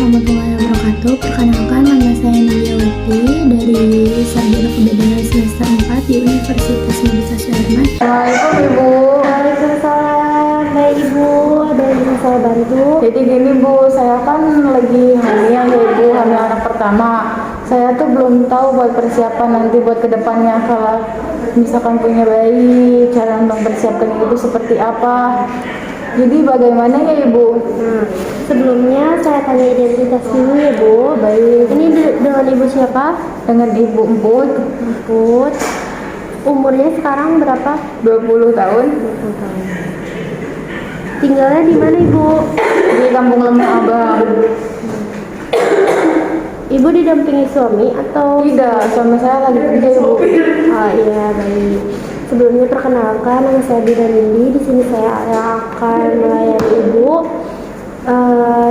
warahmatullahi wabarakatuh. Perkenalkan, nama saya Nabiawati dari Sarjana Kebidanan semester 4 di Universitas Medisa Suherman. Assalamualaikum Ibu. Waalaikumsalam. Baik Ibu, ada yang bisa saya bantu? Jadi gini Bu, saya kan lagi hamil ya Ibu, hamil anak pertama. Saya tuh belum tahu buat persiapan nanti buat kedepannya kalau misalkan punya bayi, cara mempersiapkan itu seperti apa. Jadi bagaimana ya Ibu? Sebelumnya saya tanya identitas dulu ya Bu. Baik. Ini dengan Ibu siapa? Dengan Ibu Emput, Put. Umurnya sekarang berapa? 20 tahun, 20 tahun. Tinggalnya di mana Ibu? di Kampung Lemah Abang. Ibu didampingi suami atau? Tidak, suami saya lagi kerja Ibu. Oh iya, baik. Sebelumnya perkenalkan, nama saya Dina Nindi. Di sini saya akan melayani Ibu.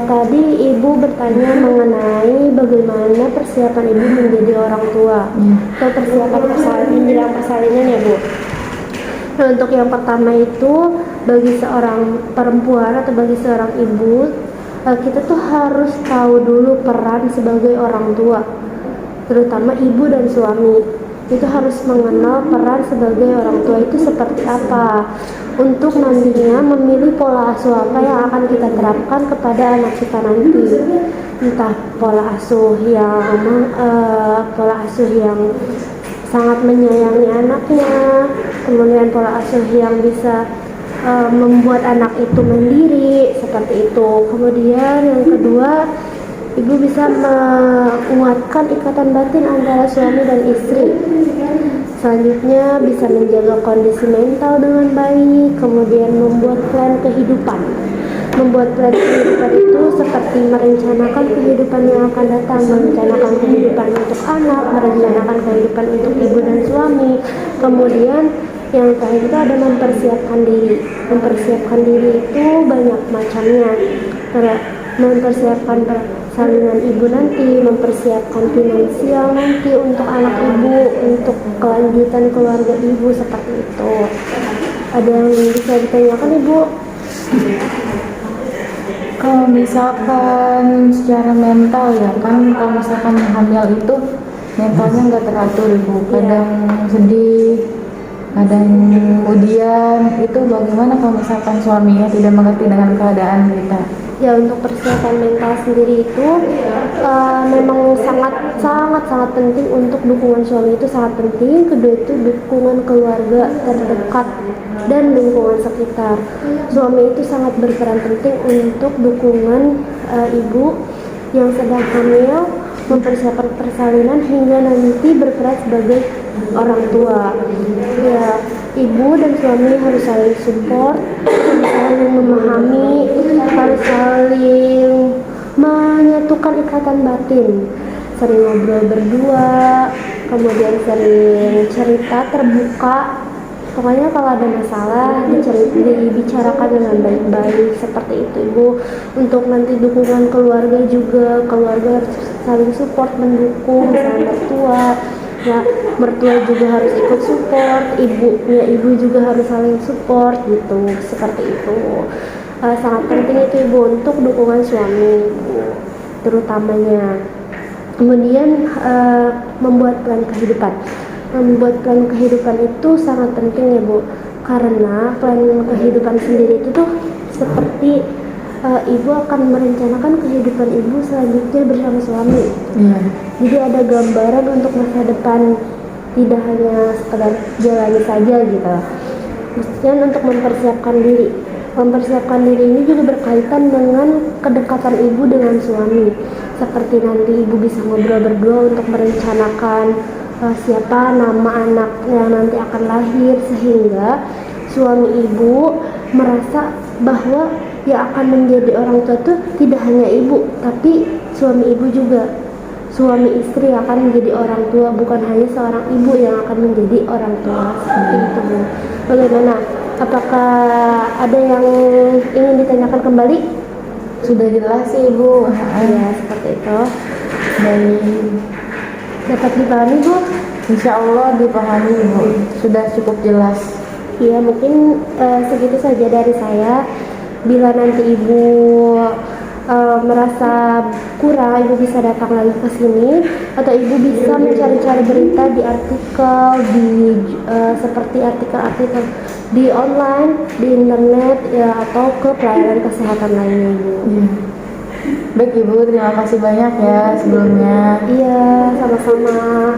Tadi Ibu bertanya mengenai bagaimana persiapan Ibu menjadi orang tua atau persiapan menjelang persalinan ya Bu. Nah, untuk yang pertama itu bagi seorang perempuan atau bagi seorang ibu, kita tuh harus tahu dulu peran sebagai orang tua, terutama ibu dan suami. Itu harus mengenal peran sebagai orang tua itu seperti apa, untuk nantinya memilih pola asuh apa yang akan kita terapkan kepada anak kita nanti. Entah pola asuh yang sangat menyayangi anaknya, kemudian pola asuh yang bisa membuat anak itu mandiri seperti itu. Kemudian yang kedua, ibu bisa menguatkan ikatan batin antara suami dan istri. Selanjutnya bisa menjaga kondisi mental dengan baik, kemudian membuat plan kehidupan. Membuat plan kehidupan itu seperti merencanakan kehidupan yang akan datang, merencanakan kehidupan untuk anak, merencanakan kehidupan untuk ibu dan suami. Kemudian yang terakhir itu ada mempersiapkan diri. Mempersiapkan diri itu banyak macamnya. Mempersiapkan persalinan ibu nanti, mempersiapkan finansial nanti untuk anak ibu, untuk kelanjutan keluarga ibu seperti itu. Ada yang bisa ditanyakan Ibu? Kalau misalkan secara mental ya kan, kalau misalkan hamil itu mentalnya nggak teratur Ibu, kadang sedih, kadang kemudian itu bagaimana kalau misalkan suaminya tidak mengerti dengan keadaan kita? Ya, untuk persiapan mental sendiri itu memang sangat penting. Untuk dukungan suami itu sangat penting. Kedua itu dukungan keluarga terdekat dan lingkungan sekitar. Suami itu sangat berperan penting untuk dukungan ibu yang sedang hamil, mempersiapkan persalinan hingga nanti berperan sebagai orang tua. Ya, ibu dan suami harus saling support, harus saling memahami, harus saling menyatukan ikatan batin, sering ngobrol berdua, kemudian sering cerita terbuka. Pokoknya kalau ada masalah dibicarakan dengan baik-baik seperti itu Ibu. Untuk nanti dukungan keluarga juga, keluarga harus saling support, mendukung, misalnya mertua. Ya, mertua juga harus ikut support, ibu juga harus saling support gitu, seperti itu. Sangat penting itu Ibu untuk dukungan suami Ibu, terutamanya. Kemudian membuat plan kehidupan. Membuat plan kehidupan itu sangat penting ya Bu, karena plan kehidupan sendiri itu tuh seperti ibu akan merencanakan kehidupan ibu selanjutnya bersama suami. Jadi ada gambaran untuk masa depan, tidak hanya sekedar jalani saja gitu. Kemudian untuk mempersiapkan diri. Mempersiapkan diri ini juga berkaitan dengan kedekatan ibu dengan suami. Seperti nanti ibu bisa ngobrol berdua untuk merencanakan siapa nama anak yang nanti akan lahir, sehingga suami ibu merasa bahwa yang akan menjadi orang tua itu tidak hanya ibu, tapi suami ibu juga. Suami istri akan menjadi orang tua, bukan hanya seorang ibu yang akan menjadi orang tua. Seperti itu Bu. Bagaimana? Apakah ada yang ingin ditanyakan kembali? Sudah jelas sih Ibu. Ya, seperti itu. Baik. Dapat dipahami Bu? Insya Allah dipahami Ibu. Sudah cukup jelas. Iya, mungkin segitu saja dari saya. Bila nanti Ibu merasa kurang, ibu bisa datang lagi ke sini, atau ibu bisa mencari-cari berita di artikel, seperti artikel-artikel di online, di internet, ya, atau ke pelayanan kesehatan lainnya, ibu. Iya. Baik Ibu, terima kasih banyak ya sebelumnya. Iya, sama-sama.